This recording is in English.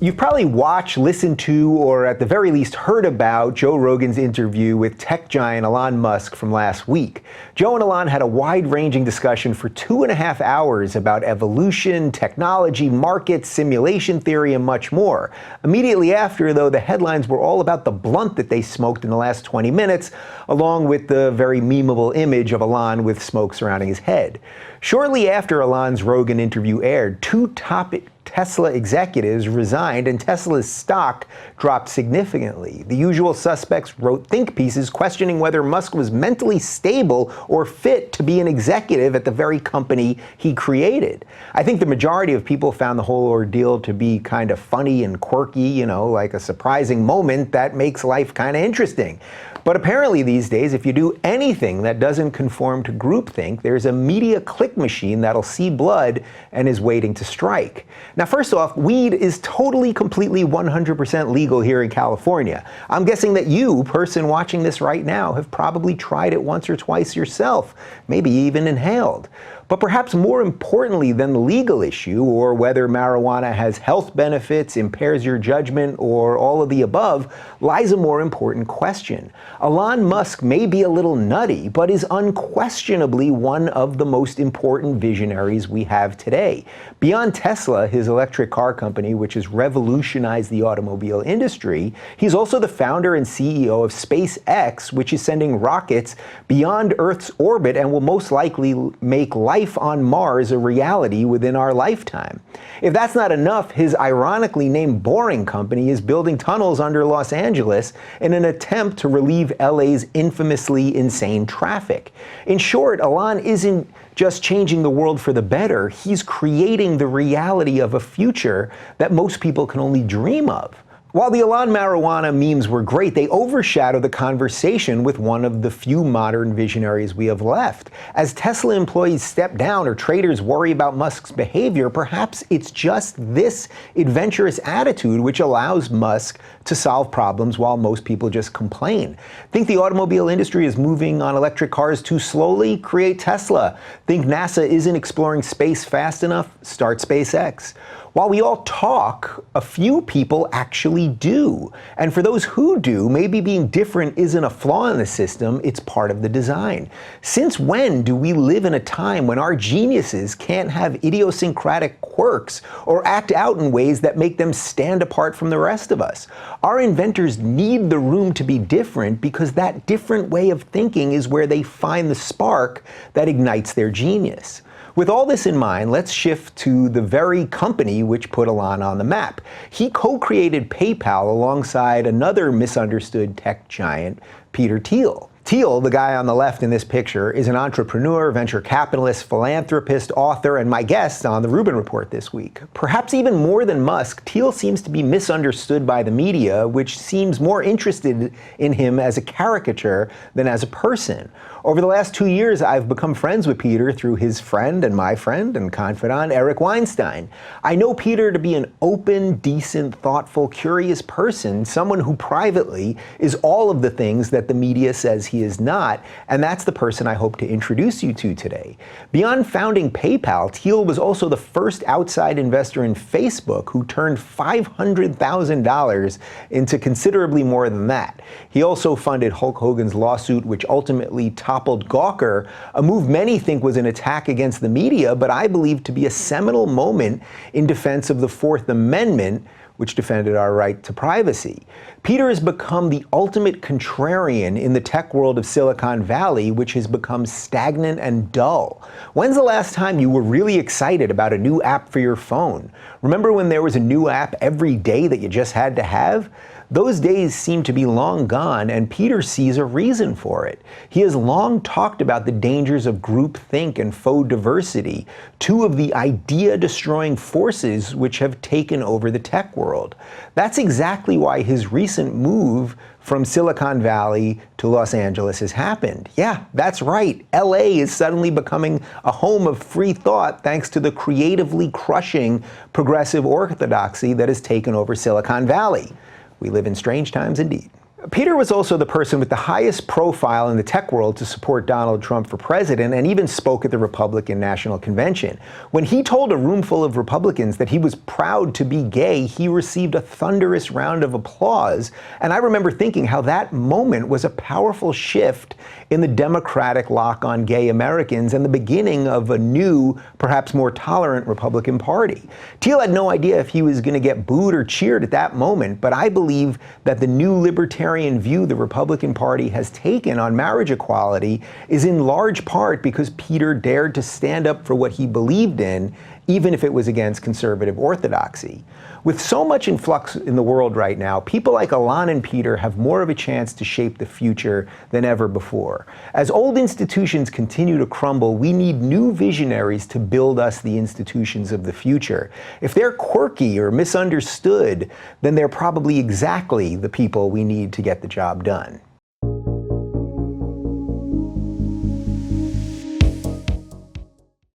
You've probably watched, listened to, or at the very least heard about Joe Rogan's interview with tech giant Elon Musk from last week. Joe and Elon had a wide-ranging discussion for 2.5 hours about evolution, technology, markets, simulation theory, and much more. Immediately after, though, the headlines were all about the blunt that they smoked in the last 20 minutes, along with the very memeable image of Elon with smoke surrounding his head. Shortly after Elon's Rogan interview aired, two top Tesla executives resigned and Tesla's stock dropped significantly. The usual suspects wrote think pieces questioning whether Musk was mentally stable or fit to be an executive at the very company he created. I think the majority of people found the whole ordeal to be kind of funny and quirky, like a surprising moment that makes life kind of interesting. But apparently these days, if you do anything that doesn't conform to groupthink, there's a media click machine that'll see blood and is waiting to strike. Now, first off, weed is totally, completely, 100% legal here in California. I'm guessing that you, person watching this right now, have probably tried it once or twice yourself, maybe even inhaled. But perhaps more importantly than the legal issue, or whether marijuana has health benefits, impairs your judgment, or all of the above, lies a more important question. Elon Musk may be a little nutty, but is unquestionably one of the most important visionaries we have today. Beyond Tesla, his electric car company, which has revolutionized the automobile industry, he's also the founder and CEO of SpaceX, which is sending rockets beyond Earth's orbit and will most likely make life on Mars a reality within our lifetime. If that's not enough, his ironically named Boring Company is building tunnels under Los Angeles in an attempt to relieve LA's infamously insane traffic. In short, Elon isn't just changing the world for the better, he's creating the reality of a future that most people can only dream of. While the Elon marijuana memes were great, they overshadow the conversation with one of the few modern visionaries we have left. As Tesla employees step down or traders worry about Musk's behavior, perhaps it's just this adventurous attitude which allows Musk to solve problems while most people just complain. Think the automobile industry is moving on electric cars too slowly? Create Tesla. Think NASA isn't exploring space fast enough? Start SpaceX. While we all talk, a few people actually do. And for those who do, maybe being different isn't a flaw in the system, it's part of the design. Since when do we live in a time when our geniuses can't have idiosyncratic quirks or act out in ways that make them stand apart from the rest of us? Our inventors need the room to be different because that different way of thinking is where they find the spark that ignites their genius. With all this in mind, let's shift to the very company which put Elon on the map. He co-created PayPal alongside another misunderstood tech giant, Peter Thiel. Thiel, the guy on the left in this picture, is an entrepreneur, venture capitalist, philanthropist, author, and my guest on the Rubin Report this week. Perhaps even more than Musk, Thiel seems to be misunderstood by the media, which seems more interested in him as a caricature than as a person. Over the last 2 years, I've become friends with Peter through his friend and my friend and confidant, Eric Weinstein. I know Peter to be an open, decent, thoughtful, curious person, someone who privately is all of the things that the media says he is not, and that's the person I hope to introduce you to today. Beyond founding PayPal, Thiel was also the first outside investor in Facebook who turned $500,000 into considerably more than that. He also funded Hulk Hogan's lawsuit, which ultimately toppled Gawker, a move many think was an attack against the media, but I believe to be a seminal moment in defense of the Fourth Amendment, which defended our right to privacy. Peter has become the ultimate contrarian in the tech world of Silicon Valley, which has become stagnant and dull. When's the last time you were really excited about a new app for your phone? Remember when there was a new app every day that you just had to have? Those days seem to be long gone, and Peter sees a reason for it. He has long talked about the dangers of groupthink and faux diversity, two of the idea-destroying forces which have taken over the tech world. That's exactly why his recent move from Silicon Valley to Los Angeles has happened. Yeah, that's right. LA is suddenly becoming a home of free thought thanks to the creatively crushing progressive orthodoxy that has taken over Silicon Valley. We live in strange times indeed. Peter was also the person with the highest profile in the tech world to support Donald Trump for president, and even spoke at the Republican National Convention. When he told a room full of Republicans that he was proud to be gay, he received a thunderous round of applause. And I remember thinking how that moment was a powerful shift in the Democratic lock on gay Americans and the beginning of a new, perhaps more tolerant Republican Party. Thiel had no idea if he was going to get booed or cheered at that moment, but I believe that the new libertarian view the Republican Party has taken on marriage equality is in large part because Peter dared to stand up for what he believed in, even if it was against conservative orthodoxy. With so much in flux in the world right now, people like Elon and Peter have more of a chance to shape the future than ever before. As old institutions continue to crumble, we need new visionaries to build us the institutions of the future. If they're quirky or misunderstood, then they're probably exactly the people we need to get the job done.